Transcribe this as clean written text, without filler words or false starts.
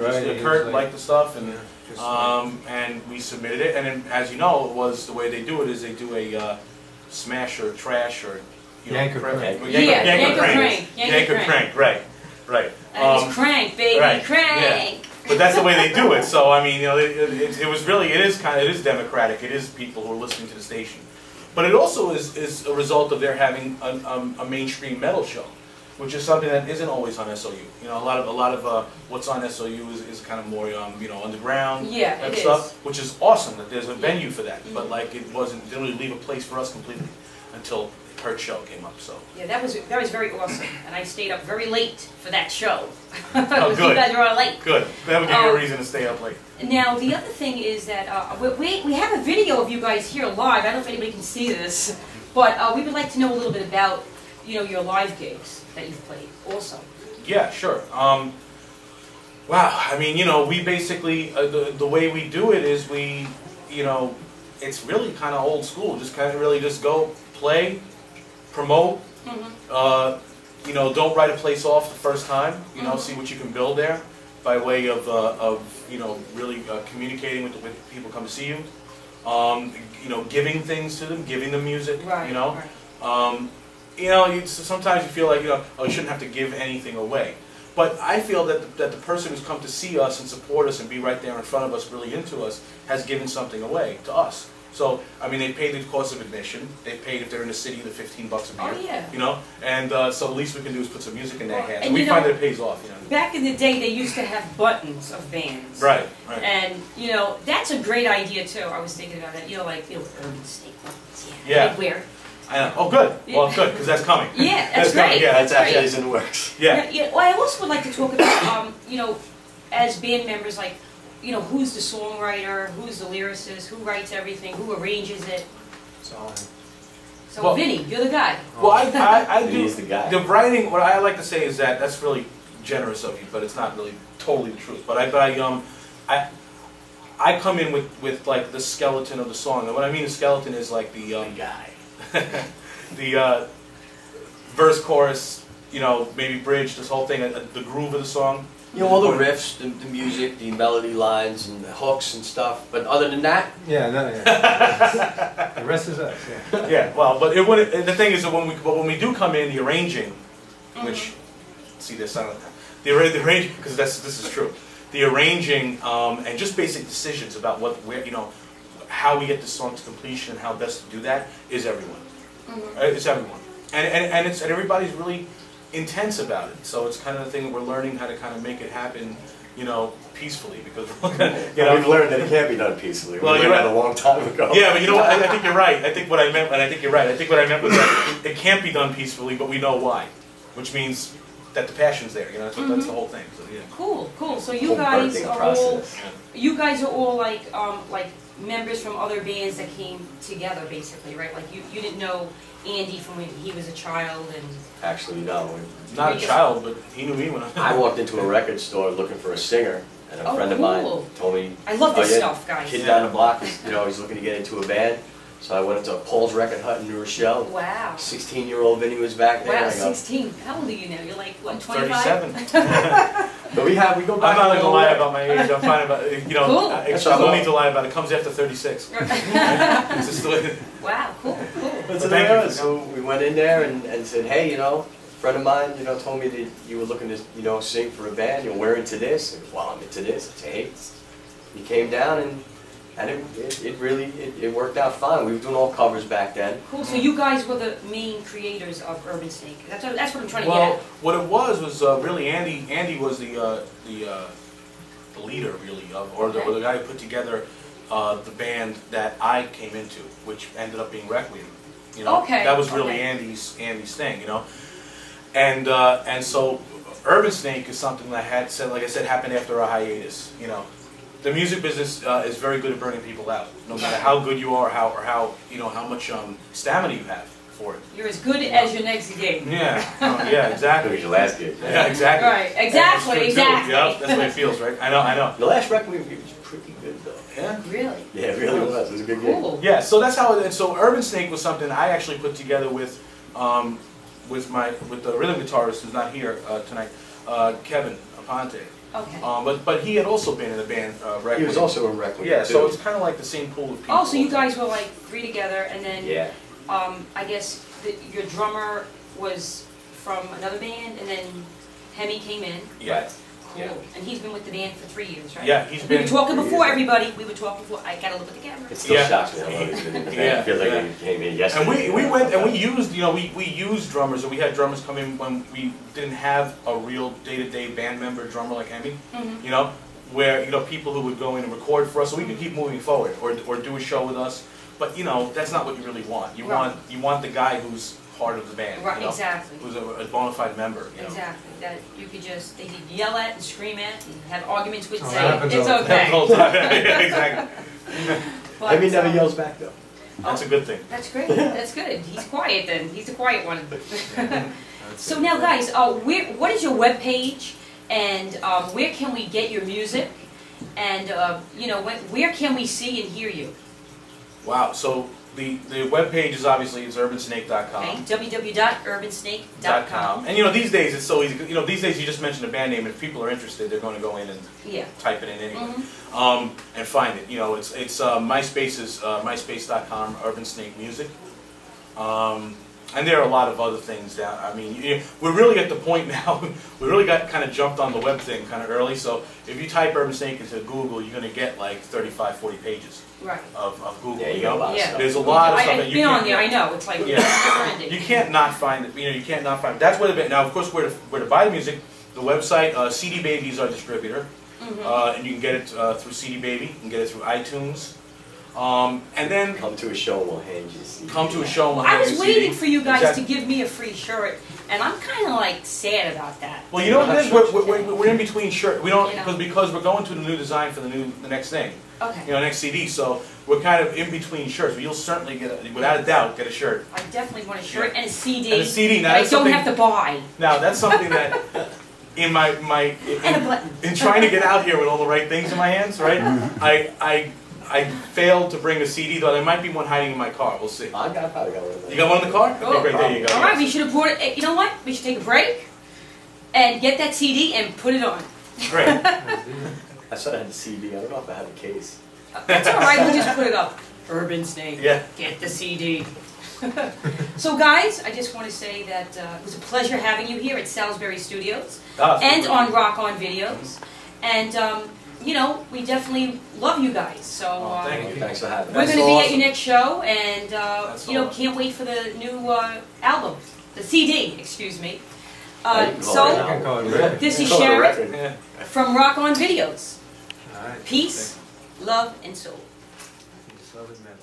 Right. Kurt liked the stuff, and and we submitted it. And then, as you know, it was the way they do it is they do a smash or trash or Yank or crank. Yank or crank. Right. It's crank, baby, crank. Yeah. But that's the way they do it. So I mean, you know, it was really it is democratic. It is people who are listening to the station. But it also is a result of their having a mainstream metal show, which is something that isn't always on SOU. You know, a lot of what's on SOU is kind of more you know, underground type stuff, which is awesome that there's a venue for that. But like it didn't really leave a place for us completely until Kurt's show came up. So yeah, that was very awesome, and I stayed up very late for that show. Oh, good. You guys were all late. Good. That would give you a reason to stay up late. Now the other thing is that we have a video of you guys here live. I don't know if anybody can see this, but we would like to know a little bit about your live gigs that you've played also. Yeah, sure. Wow, I mean, you know, we basically, the way we do it is we, you know, it's really kind of old school. Just kind of really just go play, promote, you know, don't write a place off the first time, you know, see what you can build there by way of you know, really communicating with people who come to see you. You know, giving things to them, giving them music, you know. You know, sometimes you feel like, you know, oh, you shouldn't have to give anything away. But I feel that the person who's come to see us and support us and be right there in front of us, really into us, has given something away to us. So, I mean, they paid the cost of admission. They paid, if they're in the city, the $15 a beer. Oh, yeah. You know, and so the least we can do is put some music in their hands. And we find that it pays off. You know. Back in the day, they used to have buttons of bands. Right. And you know, that's a great idea too. I was thinking about that. You know, like Urbansnake buttons. Yeah. Like where? I know. Oh, good. Well, good, because that's coming. Yeah, that's great. Yeah, that's actually in the works. Yeah. Well, I also would like to talk about, you know, as band members, like, you know, who's the songwriter, who's the lyricist, who writes everything, who arranges it. So, well, Vinny, you're the guy. Well, I do. He's the guy. The writing, what I like to say is that's really generous of you, but it's not really totally the truth. But I come in with like the skeleton of the song, and what I mean the skeleton is like the guy. the verse, chorus, you know, maybe bridge, this whole thing, the groove of the song. You know, all the riffs, the music, the melody lines, and the hooks and stuff. But other than that, the rest is us. Yeah. Yeah. Well, but the thing is that when we do come in, the arranging, which see this, the arranging, because this is true. The arranging and just basic decisions about where, you know, how we get the song to completion and how best to do that is everyone. It's everyone, and everybody's really intense about it. So it's kind of the thing that we're learning how to kind of make it happen, you know, peacefully, because you know, we've learned that it can't be done peacefully. Well, we learned that a long time ago. Yeah, but you know what? I think you're right. I think what I meant, and I think you're right. I think what I meant was that it can't be done peacefully, but we know why, which means that the passion's there. You know, that's the whole thing. So yeah. Cool. So you guys are all like members from other bands that came together, basically, right? Like you didn't know Andy from when he was a child, and actually no, not a child, but he knew me when I walked into a record store looking for a singer, and a friend of mine told me, I love this stuff, guys. Kid down the block, you know, he's looking to get into a band. So I went up to Paul's Record Hut in New Rochelle. Wow. 16-year-old Vinny was back there. Wow, 16. How old are you now? You're like, what, 25? 37. But we go back. I'm not going to lie about my age. I'm fine about it. You know, cool. I don't need to lie about it. It comes after 36. It's just the way. Wow, cool. So we went in there and said, hey, you know, a friend of mine, you know, told me that you were looking to, you know, sing for a band. You're we're into this. And, well, I'm into this. I said, hey. He came down and it really worked out fine. We were doing all covers back then. Cool. So you guys were the main creators of Urbansnake. That's what I'm trying to get Well, at. what it was really Andy. Andy was the leader, really, or the guy who put together the band that I came into, which ended up being Requiem. You know, that was really Andy's thing. You know, and so Urbansnake is something that like I said, happened after a hiatus. You know. The music business is very good at burning people out, no matter how good you are, or how you know how much stamina you have for it. You're as good as your next gig. Yeah, yeah, exactly. Your last gig. Yeah, exactly. Right, exactly. Yeah, that's the way it feels, right? I know. The last record we gig was pretty good, though. Yeah. Really? Yeah, it really was. It was a good gig. Cool. Yeah, so that's how. So Urbansnake was something I actually put together with the rhythm guitarist who's not here tonight, Kevin Aponte. Okay. But he had also been in the band Requiem. He was also in Requiem, Yeah, so too. it's kind of like the same pool of people. Oh, so you guys were like three together, and then Yeah. I guess your drummer was from another band, and then Hemi came in. Yeah. Cool. Yeah. And he's been with the band for 3 years, right? Yeah, he's We been. were talking before, everybody. We were talking before. I gotta look at the camera. It still Yeah. shocks me how long he's been in the band. Yeah, I feel like yeah. he came in And yesterday. we went and we used, you know, we used drummers, or we had drummers come in when we didn't have a real day-to-day band member drummer like Emmy, Mhm. you know, where, you know, people who would go in and record for us so we could keep moving forward, or do a show with us. But, you know, that's not what you really want. You Right. want the guy who's part of the band, Right, you know, exactly. who's a bona fide member, you know. Exactly. That you could just, they could yell at and scream at and have arguments with, Oh, say, that happens it's all the That's the whole okay. time. Yeah, exactly. But, Emmy never yells back though. That's a good thing. That's great. That's good. He's quiet then. He's the quiet one. So now, guys, what is your web page, and where can we get your music, and you know, where can we see and hear you? Wow. So the webpage is obviously urbansnake.com. Okay, www.urbansnake.com. And you know, these days it's so easy. You know, these days you just mention a band name, and if people are interested, they're going to go in and Yeah. type it in anyway, Mhm. and find it. You know, it's MySpace is myspace.com Urbansnake Music. And there are a lot of other things down. I mean, we're really at the point now. We really got kind of jumped on the web thing kind of early. So if you type Urbansnake into Google, you're going to get like 35, 40 pages Right. of Google. Yeah, you you got a know, lot of Yeah. stuff. there's a lot of stuff I've that you been can't. on there. I know. It's like Yeah. never-ending. You can't not find it. You know, you can't not find it. That's where the now, of course, where to buy the music. The website, CD Baby is our distributor, and you can get it through CD Baby. You can get it through iTunes, and then Come to a show and we'll hand you a CD. come to a show. And we'll I hand was you a CD. waiting for you guys Exactly. to give me a free shirt, and I'm kind of like sad about that. Well, you know what it is. We're in between shirts. We don't Yeah. because we're going to the new design for the next thing. Okay. You know, next CD. So we're kind of in between shirts. But you'll certainly without a doubt, get a shirt. I definitely want a shirt and a CD. And a CD. Now that I that's don't something. have to buy. Now that's something that in And a button. in trying to get out here with all the right things in my hands, right? I failed to bring a CD, though there might be one hiding in my car. We'll see. I probably got one of those. You got one in the car? Oh, Okay, great. There you go. All right, we should have brought it. You know what? We should take a break and get that CD and put it on. Great. I said I had the CD. I don't know if I had the case. That's all right. We'll just put it up. Urbansnake. Yeah. Get the CD. So, guys, I just want to say that it was a pleasure having you here at Salisbury Studios and on Rock On Videos. And, you know, we definitely love you guys. So, thank you. Thanks for having we're us. going to be at awesome. your next show, and, That's you know, awesome. can't wait for the new album. The CD, excuse me. You can call So, it You can call it record. this is Call it a Sharon record. Yeah. from Rock On Videos. All right. Peace, love, and soul. Just love is metal.